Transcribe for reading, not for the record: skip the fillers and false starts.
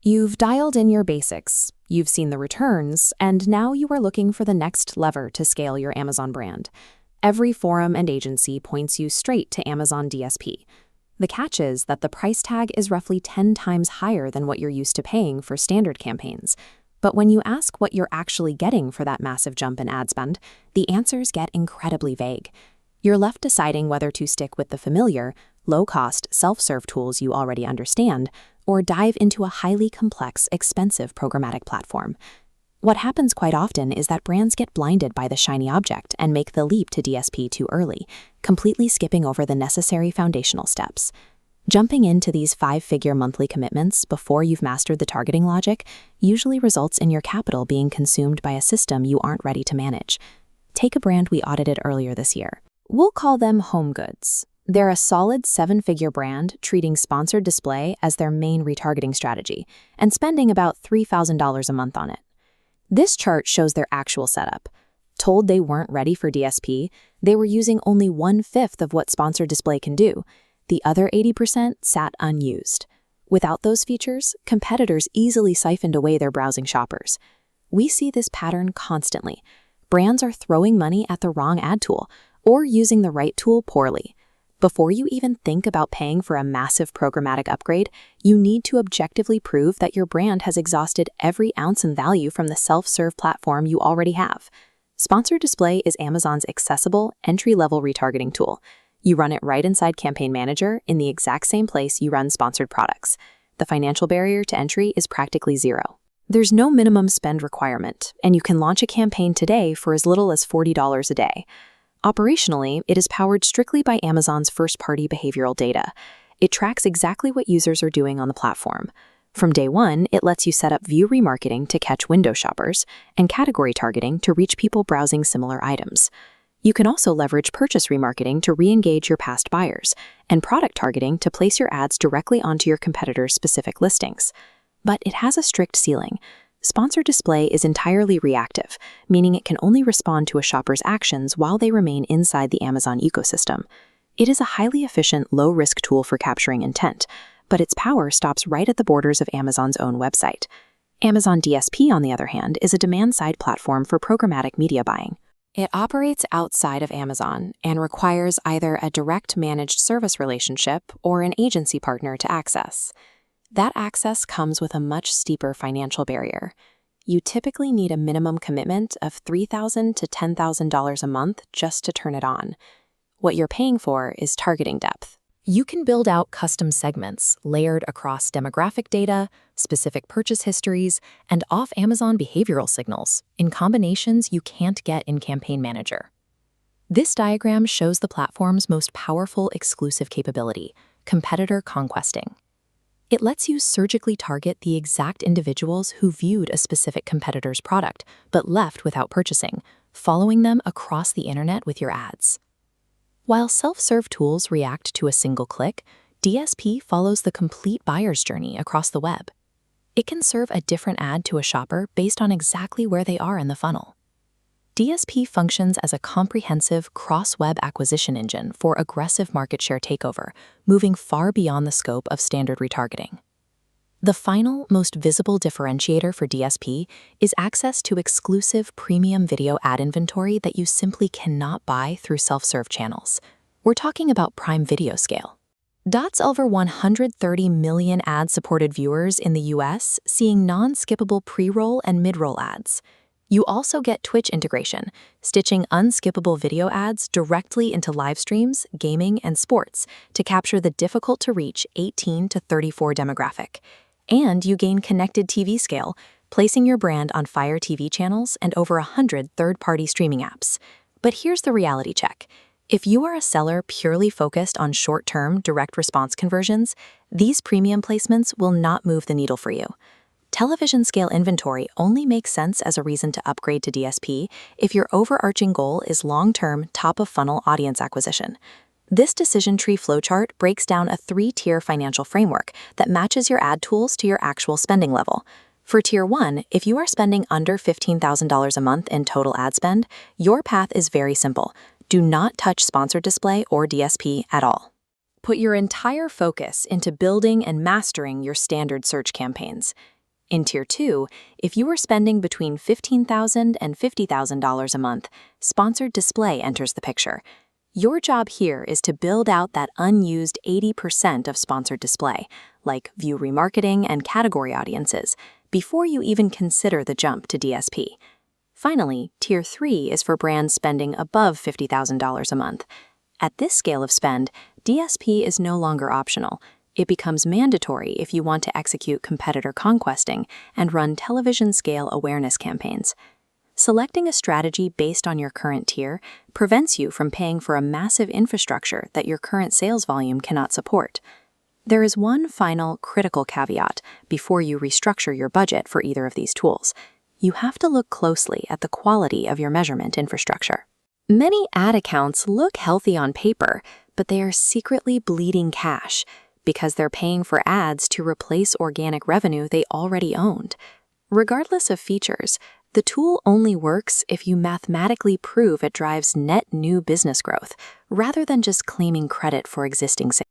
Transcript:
You've dialed in your basics, you've seen the returns, and now you are looking for the next lever to scale your Amazon brand. Every forum and agency points you straight to Amazon DSP. The catch is that the price tag is roughly 10 times higher than what you're used to paying for standard campaigns. But when you ask what you're actually getting for that massive jump in ad spend, the answers get incredibly vague. You're left deciding whether to stick with the familiar, low-cost, self-serve tools you already understand, or dive into a highly complex, expensive programmatic platform. What happens quite often is that brands get blinded by the shiny object and make the leap to DSP too early, completely skipping over the necessary foundational steps. Jumping into these 5-figure monthly commitments before you've mastered the targeting logic usually results in your capital being consumed by a system you aren't ready to manage. Take a brand we audited earlier this year. We'll call them Home Goods. They're a solid 7-figure brand treating sponsored display as their main retargeting strategy and spending about $3,000 a month on it. This chart shows their actual setup. Told they weren't ready for DSP, they were using only 1/5 of what sponsored display can do. The other 80% sat unused. Without those features, competitors easily siphoned away their browsing shoppers. We see this pattern constantly. Brands are throwing money at the wrong ad tool or using the right tool poorly. Before you even think about paying for a massive programmatic upgrade, you need to objectively prove that your brand has exhausted every ounce in value from the self-serve platform you already have. Sponsored Display is Amazon's accessible, entry-level retargeting tool. You run it right inside Campaign Manager in the exact same place you run sponsored products. The financial barrier to entry is practically zero. There's no minimum spend requirement, and you can launch a campaign today for as little as $40 a day. Operationally, it is powered strictly by Amazon's first-party behavioral data. It tracks exactly what users are doing on the platform. From day one, it lets you set up view remarketing to catch window shoppers and category targeting to reach people browsing similar items. You can also leverage purchase remarketing to re-engage your past buyers and product targeting to place your ads directly onto your competitors' specific listings. But it has a strict ceiling. Sponsored Display is entirely reactive, meaning it can only respond to a shopper's actions while they remain inside the Amazon ecosystem. It is a highly efficient, low-risk tool for capturing intent, but its power stops right at the borders of Amazon's own website. Amazon DSP, on the other hand, is a demand-side platform for programmatic media buying. It operates outside of Amazon and requires either a direct managed service relationship or an agency partner to access. That access comes with a much steeper financial barrier. You typically need a minimum commitment of $3,000 to $10,000 a month just to turn it on. What you're paying for is targeting depth. You can build out custom segments layered across demographic data, specific purchase histories, and off-Amazon behavioral signals in combinations you can't get in Campaign Manager. This diagram shows the platform's most powerful exclusive capability, competitor conquesting. It lets you surgically target the exact individuals who viewed a specific competitor's product but left without purchasing, following them across the internet with your ads. While self-serve tools react to a single click, DSP follows the complete buyer's journey across the web. It can serve a different ad to a shopper based on exactly where they are in the funnel. DSP functions as a comprehensive cross-web acquisition engine for aggressive market share takeover, moving far beyond the scope of standard retargeting. The final, most visible differentiator for DSP is access to exclusive premium video ad inventory that you simply cannot buy through self-serve channels. We're talking about Prime Video scale. Dot's over 130 million ad-supported viewers in the US seeing non-skippable pre-roll and mid-roll ads. You also get Twitch integration, stitching unskippable video ads directly into live streams, gaming, and sports to capture the difficult-to-reach 18 to 34 demographic. And you gain connected TV scale, placing your brand on Fire TV channels and over 100 third-party streaming apps. But here's the reality check. If you are a seller purely focused on short-term direct response conversions, these premium placements will not move the needle for you. Television scale inventory only makes sense as a reason to upgrade to DSP if your overarching goal is long-term, top-of-funnel audience acquisition. This decision tree flowchart breaks down a 3-tier financial framework that matches your ad tools to your actual spending level. For Tier 1, if you are spending under $15,000 a month in total ad spend, your path is very simple. Do not touch Sponsored Display or DSP at all. Put your entire focus into building and mastering your standard search campaigns. In Tier 2, if you are spending between $15,000 and $50,000 a month, sponsored display enters the picture. Your job here is to build out that unused 80% of sponsored display, like view remarketing and category audiences, before you even consider the jump to DSP. Finally, Tier 3 is for brands spending above $50,000 a month. At this scale of spend, DSP is no longer optional. It becomes mandatory if you want to execute competitor conquesting and run television-scale awareness campaigns. Selecting a strategy based on your current tier prevents you from paying for a massive infrastructure that your current sales volume cannot support. There is one final critical caveat before you restructure your budget for either of these tools. You have to look closely at the quality of your measurement infrastructure. Many ad accounts look healthy on paper, but they are secretly bleeding cash because they're paying for ads to replace organic revenue they already owned. Regardless of features, the tool only works if you mathematically prove it drives net new business growth, rather than just claiming credit for existing sales.